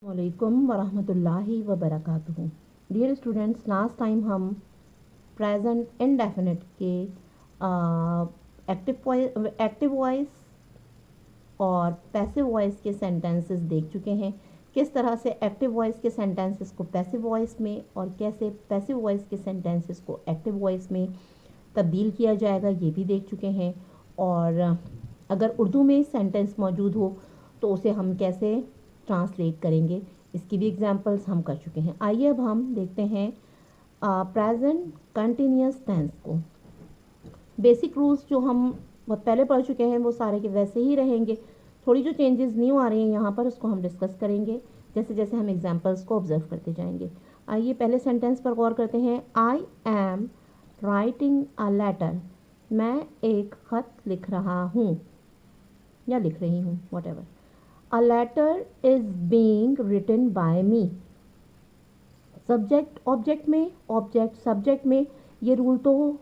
वालेकुम वरहमतुल्लाहि वबरकातुहू। Dear students, last time हम प्रेजेंट इंडेफिनिट के एक्टिव वॉइस और पैसिव वॉइस के सेंटेंसेस देख चुके हैं। किस तरह से एक्टिव वॉइस के सेंटेंसेस को पैसिव वॉइस में और कैसे पैसिव वॉइस के सेंटेंसेस को एक्टिव वॉइस में तब्दील किया जाएगा ये भी देख चुके हैं। और अगर उर्दू में सेंटेंस मौजूद हो तो उसे हम कैसे ट्रांसलेट करेंगे इसकी भी एग्जांपल्स हम कर चुके हैं। आइए अब हम देखते हैं प्रेजेंट कंटिन्यूअस टेंस को। बेसिक रूल्स जो हम बहुत पहले पढ़ चुके हैं वो सारे के वैसे ही रहेंगे। थोड़ी जो चेंजेस न्यू आ रही हैं यहाँ पर उसको हम डिस्कस करेंगे जैसे जैसे हम एग्जांपल्स को ऑब्जर्व करते जाएंगे। आइए पहले सेंटेंस पर गौर करते हैं। I am writing a letter. मैं एक ख़त लिख रहा हूँ या लिख रही हूँ, whatever. A letter is being written by me. Subject object में, ऑब्जेक्ट सब्जेक्ट में, ये रूल तो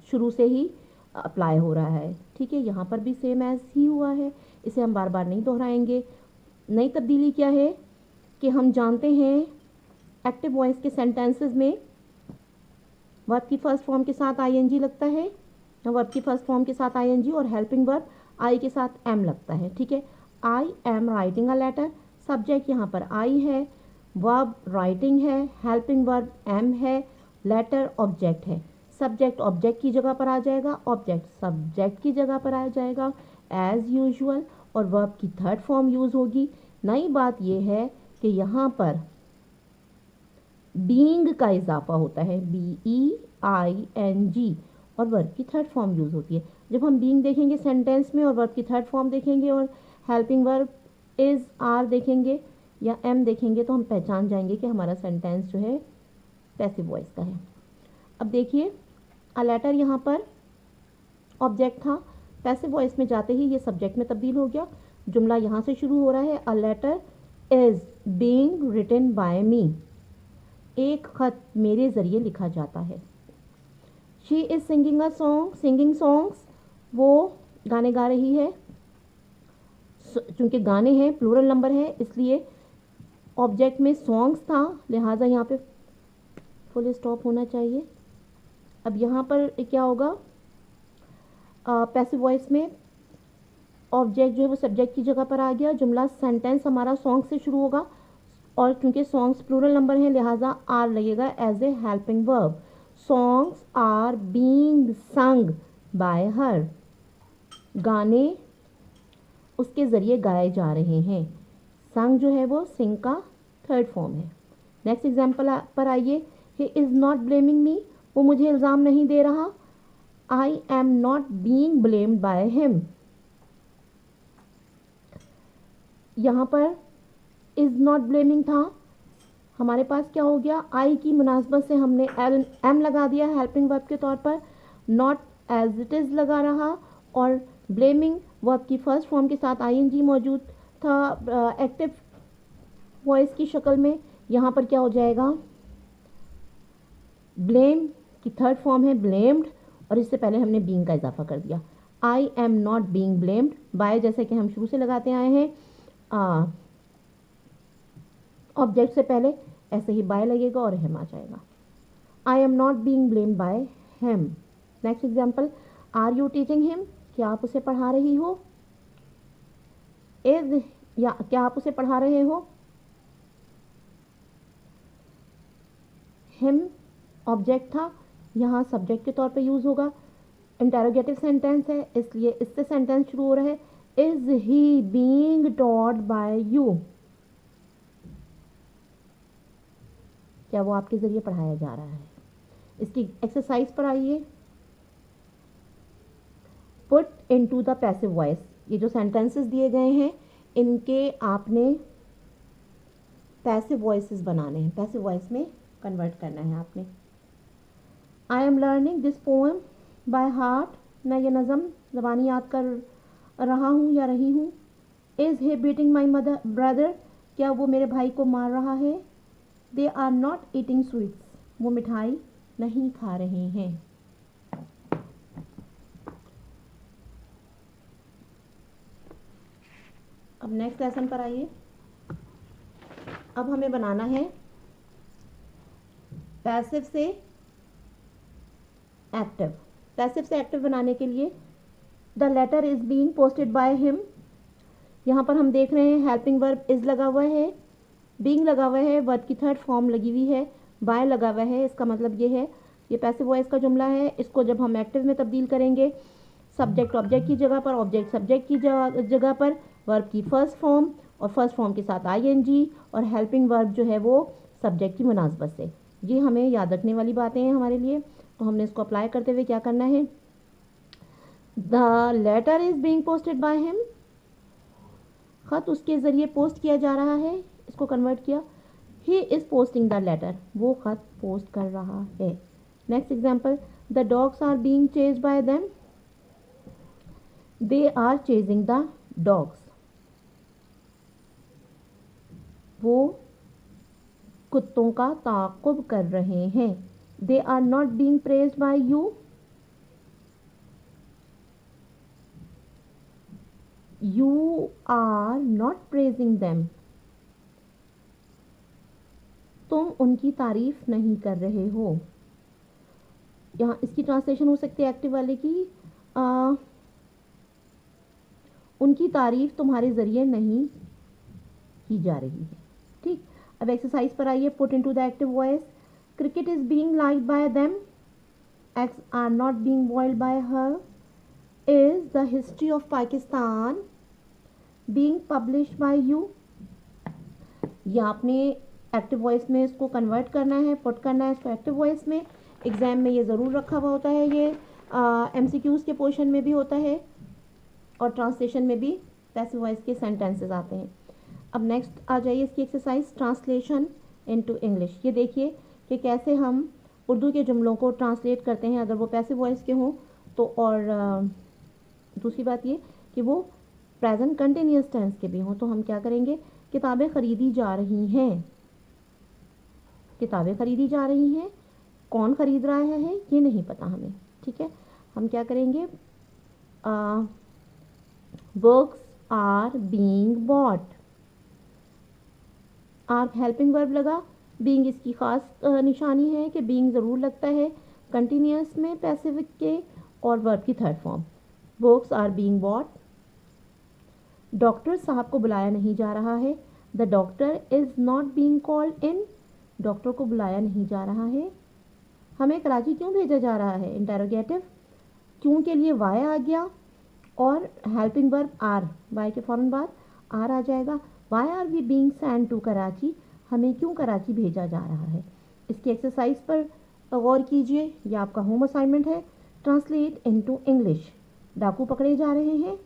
शुरू से ही अप्लाई हो रहा है। ठीक है, यहाँ पर भी सेम एज ही हुआ है, इसे हम बार बार नहीं दोहराएंगे। नई तब्दीली क्या है कि हम जानते हैं एक्टिव वॉइस के सेंटेंसेस में वर्ब की फर्स्ट फॉर्म के साथ आईएनजी लगता है, वर्ब की फर्स्ट फॉर्म के साथ आईएनजी और हेल्पिंग वर्ब आई के साथ एम लगता है। ठीक है, I am writing a letter, subject यहाँ पर आई है, वर्ब राइटिंग है, हेल्पिंग वर्ब एम है, लेटर ऑब्जेक्ट है। सब्जेक्ट ऑब्जेक्ट की जगह पर आ जाएगा, ऑब्जेक्ट सब्जेक्ट की जगह पर आ जाएगा एज यूजुअल, और वर्ब की थर्ड फॉर्म यूज़ होगी। नई बात यह है कि यहाँ पर बीइंग का इजाफा होता है, BEING, और वर्ब की थर्ड फॉर्म यूज़ होती है। जब हम बीइंग देखेंगे सेंटेंस में और वर्ब की थर्ड फॉर्म देखेंगे और हेल्पिंग वर्ब इज़ आर देखेंगे या एम देखेंगे तो हम पहचान जाएंगे कि हमारा सेंटेंस जो है पैसिव वॉइस का है। अब देखिए, अ लेटर यहाँ पर ऑब्जेक्ट था, पैसिव वॉइस में जाते ही ये सब्जेक्ट में तब्दील हो गया। जुमला यहाँ से शुरू हो रहा है, a letter is being written by me. एक खत मेरे ज़रिए लिखा जाता है। She is singing a song, singing songs, वो गाने गा रही है। चूँकि गाने हैं प्लूरल नंबर है इसलिए ऑब्जेक्ट में सॉन्ग्स था, लिहाजा यहाँ पे फुल स्टॉप होना चाहिए। अब यहाँ पर क्या होगा, पैसिव वॉइस में ऑब्जेक्ट जो है वो सब्जेक्ट की जगह पर आ गया। जुमला सेंटेंस हमारा सॉन्ग से शुरू होगा और क्योंकि सॉन्ग्स प्लूरल नंबर है लिहाजा आर लगेगा as a helping verb. Songs are being sung by her. गाने उसके ज़रिए गाए जा रहे हैं। संग जो है वो सिंग का थर्ड फॉर्म है। नेक्स्ट एग्जाम्पल पर आइए। He is not blaming me, वो मुझे इल्ज़ाम नहीं दे रहा। आई am not being blamed by him. यहाँ पर इज़ नॉट ब्लेमिंग था, हमारे पास क्या हो गया, आई की मुनासबत से हमने एम लगा दिया हेल्पिंग वर्ब के तौर पर, नॉट एज इट इज़ लगा रहा, और ब्लेमिंग वर्ब की फर्स्ट फॉर्म के साथ आईएनजी मौजूद था एक्टिव वॉइस की शक्ल में। यहाँ पर क्या हो जाएगा, ब्लेम की थर्ड फॉर्म है ब्लेम्ड, और इससे पहले हमने बीइंग का इजाफा कर दिया। I am not being blamed by, जैसे कि हम शुरू से लगाते आए हैं ऑब्जेक्ट से पहले, ऐसे ही बाय लगेगा और हिम आ जाएगा। I am not being blamed by him. Next example, are you teaching him, क्या आप उसे पढ़ा रही हो। इज, या क्या आप उसे पढ़ा रहे हो। हिम ऑब्जेक्ट था, यहाँ सब्जेक्ट के तौर पे यूज़ होगा। इंटेरोगेटिव सेंटेंस है इसलिए इससे सेंटेंस शुरू हो रहा है, is he being taught by you, क्या वो आपके ज़रिए पढ़ाया जा रहा है। इसकी एक्सरसाइज पर आइए। Put into the passive voice, ये जो सेंटेंसेस दिए गए हैं इनके आपने पैसिव वॉइसेस बनाने हैं, पैसिव वॉइस में कन्वर्ट करना है आपने। I am learning this poem by heart, मैं ये नज़म ज़बानी याद कर रहा हूँ या रही हूँ। Is he beating my mother brother, क्या वो मेरे भाई को मार रहा है। They are not eating sweets, वो मिठाई नहीं खा रहे हैं। अब नेक्स्ट लेसन पर आइए। अब हमें बनाना है पैसिव से एक्टिव। पैसिव से एक्टिव बनाने के लिए the letter is being posted by him, यहाँ पर हम देख रहे हैं हेल्पिंग वर्ब इज लगा हुआ है, बीइंग लगा हुआ है, वर्ब की थर्ड फॉर्म लगी हुई है, बाय लगा हुआ है। इसका मतलब ये है ये पैसिव वॉइस का जुमला है। इसको जब हम एक्टिव में तब्दील करेंगे, सब्जेक्ट ऑब्जेक्ट की जगह पर, ऑब्जेक्ट सब्जेक्ट की जगह पर, वर्ब की फर्स्ट फॉर्म और फर्स्ट फॉर्म के साथ आईएनजी और हेल्पिंग वर्ब जो है वो सब्जेक्ट की मुनासबत से। ये हमें याद रखने वाली बातें हैं हमारे लिए। तो हमने इसको अप्लाई करते हुए क्या करना है, the letter is being posted by him, खत उसके ज़रिए पोस्ट किया जा रहा है, इसको कन्वर्ट किया, he is posting the letter, वो खत पोस्ट कर रहा है। Next example, the dogs are being chased by them, they are chasing the dogs, वो कुत्तों का ताक़ुब कर रहे हैं। They are not being praised by you, you are not praising them, तुम उनकी तारीफ नहीं कर रहे हो। यहाँ इसकी ट्रांसलेशन हो सकती है एक्टिव वाले की, उनकी तारीफ तुम्हारे ज़रिए नहीं की जा रही है। ठीक, अब एक्सरसाइज पर आइए। Put into the active voice, cricket is being liked by them, eggs are not being boiled by her, is the history of Pakistan being published by you. या आपने एक्टिव वॉइस में इसको कन्वर्ट करना है, पुट करना है इसको एक्टिव वॉइस में। एग्ज़ाम में ये ज़रूर रखा हुआ होता है, ये MCQs के पोर्शन में भी होता है और ट्रांसलेशन में भी पैसिव वॉइस के सेंटेंसेस आते हैं। अब नेक्स्ट आ जाइए इसकी एक्सरसाइज, ट्रांसलेशन इनटू इंग्लिश। ये देखिए कि कैसे हम उर्दू के जुमलों को ट्रांसलेट करते हैं अगर वो पैसिव वॉइस के हों तो, और दूसरी बात ये कि वो प्रेजेंट कंटिन्यूअस टेंस के भी हों। तो हम क्या करेंगे, किताबें ख़रीदी जा रही हैं, किताबें ख़रीदी जा रही हैं, कौन ख़रीद रहा है ये नहीं पता हमें। ठीक है, हम क्या करेंगे, books are being bought, are helping verb लगा, बीइंग इसकी ख़ास निशानी है कि बीइंग ज़रूर लगता है कंटिन्यूअस में पैसिव के और वर्ब की third form. Books are being bought, doctor साहब को बुलाया नहीं जा रहा है, the doctor is not being called in, doctor को बुलाया नहीं जा रहा है। हमें कराची क्यों भेजा जा रहा है, इंटेरोगेटिव, क्यों के लिए वाई आ गया और हेल्पिंग वर्ब आर, वाई के फ़ौरन बाद आर आ जाएगा। Why are we being sent to Karachi, हमें क्यों कराची भेजा जा रहा है। इसकी एक्सरसाइज पर गौर कीजिए, यह आपका होम असाइनमेंट है। ट्रांसलेट इनटू इंग्लिश, डाकू पकड़े जा रहे हैं,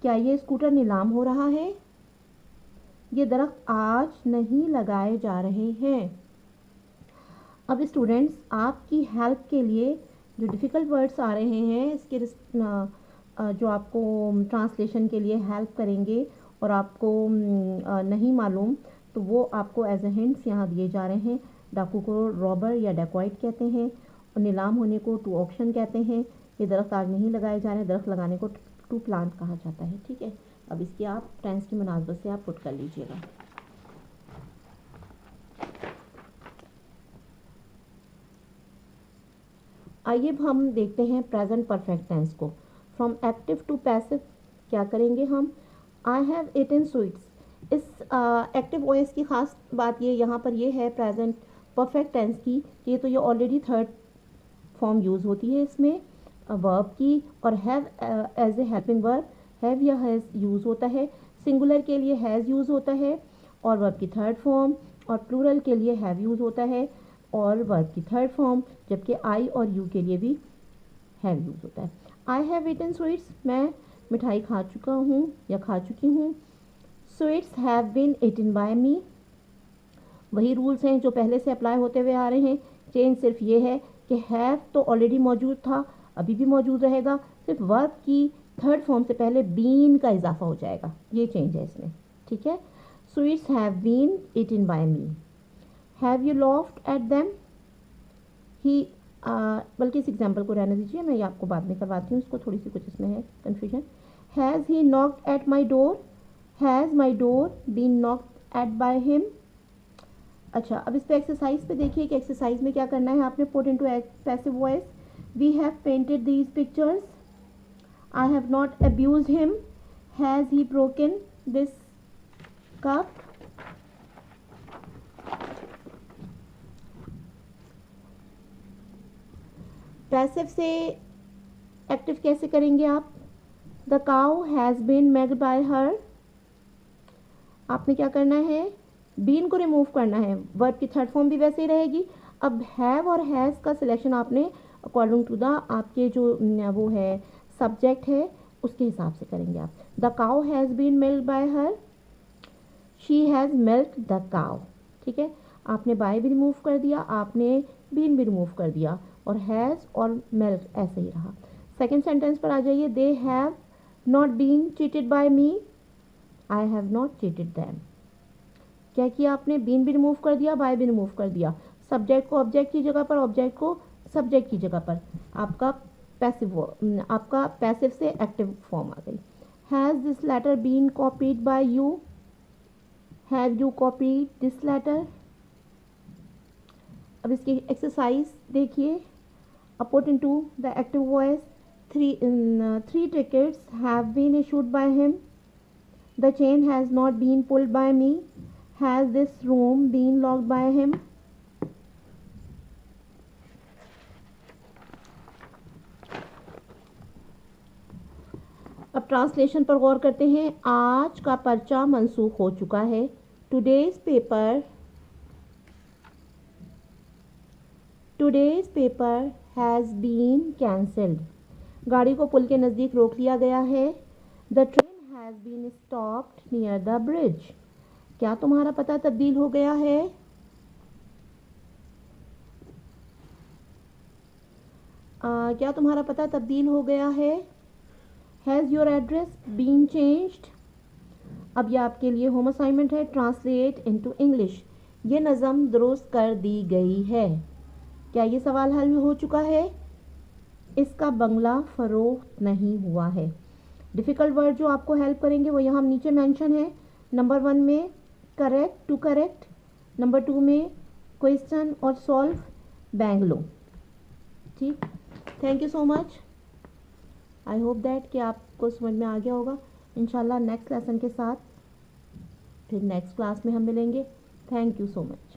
क्या ये स्कूटर नीलाम हो रहा है, ये दरख्त आज नहीं लगाए जा रहे हैं। अब स्टूडेंट्स आपकी हेल्प के लिए जो डिफ़िकल्ट वर्ड्स आ रहे हैं इसके जो आपको ट्रांसलेशन के लिए हेल्प करेंगे और आपको नहीं मालूम तो वो आपको एज ए हिंट्स यहाँ दिए जा रहे हैं। डाकू को रॉबर या डेकॉइट कहते हैं और नीलाम होने को टू ऑक्शन कहते हैं। ये दरख्त आज नहीं लगाए जा रहे, दरख्त लगाने को टू प्लांट कहा जाता है। ठीक है, अब इसकी आप टेंस की मुनासबत से आप पुट कर लीजिएगा। आइए अब हम देखते हैं प्रेजेंट परफेक्ट टेंस को। फ्रॉम एक्टिव टू पैसिव क्या करेंगे हम, आई हैव ईटन स्वीट्स। इस एक्टिव वॉइस की ख़ास बात ये यहाँ पर ये है प्रेजेंट परफेक्ट टेंस की, ये तो ये ऑलरेडी थर्ड फॉर्म यूज़ होती है इसमें वर्ब की, और have as a helping verb, have या हैज़ यूज़ होता है। सिंगुलर के लिए हैज़ यूज़ होता है और वर्ब की थर्ड फॉर्म, और प्लूरल के लिए हैव यूज़ होता है और वर्ब की थर्ड फॉर्म, जबकि आई और यू के लिए भी हैव यूज़ होता है। आई हैव ईटन स्वीट्स, मैं मिठाई खा चुका हूँ या खा चुकी हूँ। Sweets have been eaten by me, वही रूल्स हैं जो पहले से अप्लाई होते हुए आ रहे हैं। चेंज सिर्फ ये है कि हैव तो ऑलरेडी मौजूद था, अभी भी मौजूद रहेगा, सिर्फ वर्ब की थर्ड फॉर्म से पहले बीन का इजाफा हो जाएगा, ये चेंज है इसमें। ठीक है, sweets have been eaten by me. Have you laughed at them, ही बल्कि इस एग्जाम्पल को रहने दीजिए, मैं ये आपको बाद में करवाती हूँ, इसको थोड़ी सी कुछ इसमें है confusion. Has he knocked at my door, has my door been knocked at by him. अच्छा, अब इस पे एक्सरसाइज पे देखिए कि एक्सरसाइज में क्या करना है आपने। Put into passive voice, we have painted these pictures, I have not abused him, has he broken this cup. Passive से एक्टिव कैसे करेंगे आप। The cow has been milked by her. आपने क्या करना है, बीन को रिमूव करना है, वर्ब की थर्ड फॉर्म भी वैसे ही रहेगी। अब हैव और हैज़ का सिलेक्शन आपने अकॉर्डिंग टू द आपके जो वो है सब्जेक्ट है उसके हिसाब से करेंगे आप। The cow has been milked by her, she has milked the cow. ठीक है, आपने बाय भी रिमूव कर दिया, आपने बीन भी रिमूव कर दिया, और हैज़ और मिल्क ऐसे ही रहा। सेकेंड सेंटेंस पर आ जाइए। They have not been cheated by me, I have not cheated them. क्या किया आपने, बीन भी रिमूव कर दिया, बाय भी रिमूव कर दिया, सब्जेक्ट को ऑब्जेक्ट की जगह पर, ऑब्जेक्ट को सब्जेक्ट की जगह पर, आपका पैसिव से एक्टिव फॉर्म आ गई। Has this letter been copied by you, have you copied this letter. अब इसकी एक्सरसाइज देखिए। Put into the active voice, three tickets have been issued by him, the chain has not been pulled by me, has this room been locked by him। अब translation पर गौर करते हैं। आज का पर्चा मंसूख हो चुका है। Today's paper has been cancelled. गाड़ी को पुल के नज़दीक रोक लिया गया है। The train has been stopped near the bridge. क्या तुम्हारा पता तब्दील हो गया है। क्या तुम्हारा पता तब्दील हो गया है। Has your address been changed. अब यह आपके लिए होम असाइनमेंट है। Translate into English. ये नज़म दुरुस्त कर दी गई है। क्या ये सवाल हल हो चुका है। इसका बंगला फ़रोख्त नहीं हुआ है। डिफ़िकल्ट वर्ड जो आपको हेल्प करेंगे वो यहाँ नीचे मेंशन है। नंबर 1 में करेक्ट टू करेक्ट, नंबर 2 में क्वेश्चन और सॉल्व बैंगलो। ठीक, thank you so much. I hope that कि आपको समझ में आ गया होगा। इंशाल्लाह नेक्स्ट लेसन के साथ फिर नेक्स्ट क्लास में हम मिलेंगे। Thank you so much.